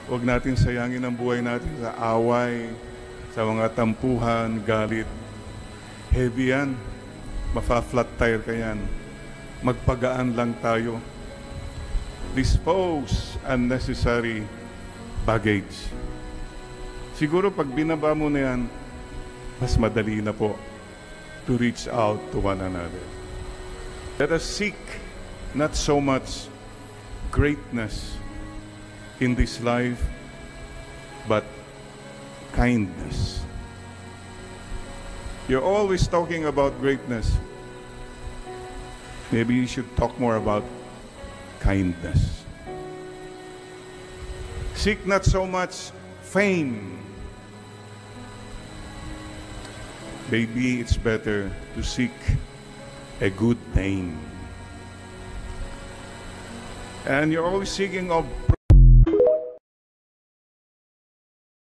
Huwag natin sayangin ang buhay natin sa away, sa mga tampuhan, galit. Heavy yan. Mafa-flat tire ka yan. Magpagaan lang tayo. Dispose unnecessary baggage. Siguro pag binaba mo na yan, mas madali na po to reach out to one another. Let us seek not so much greatness in this life, but kindness. You're always talking about greatness. Maybe you should talk more about kindness. Seek not so much fame. Maybe it's better to seek a good name. And you're always seeking of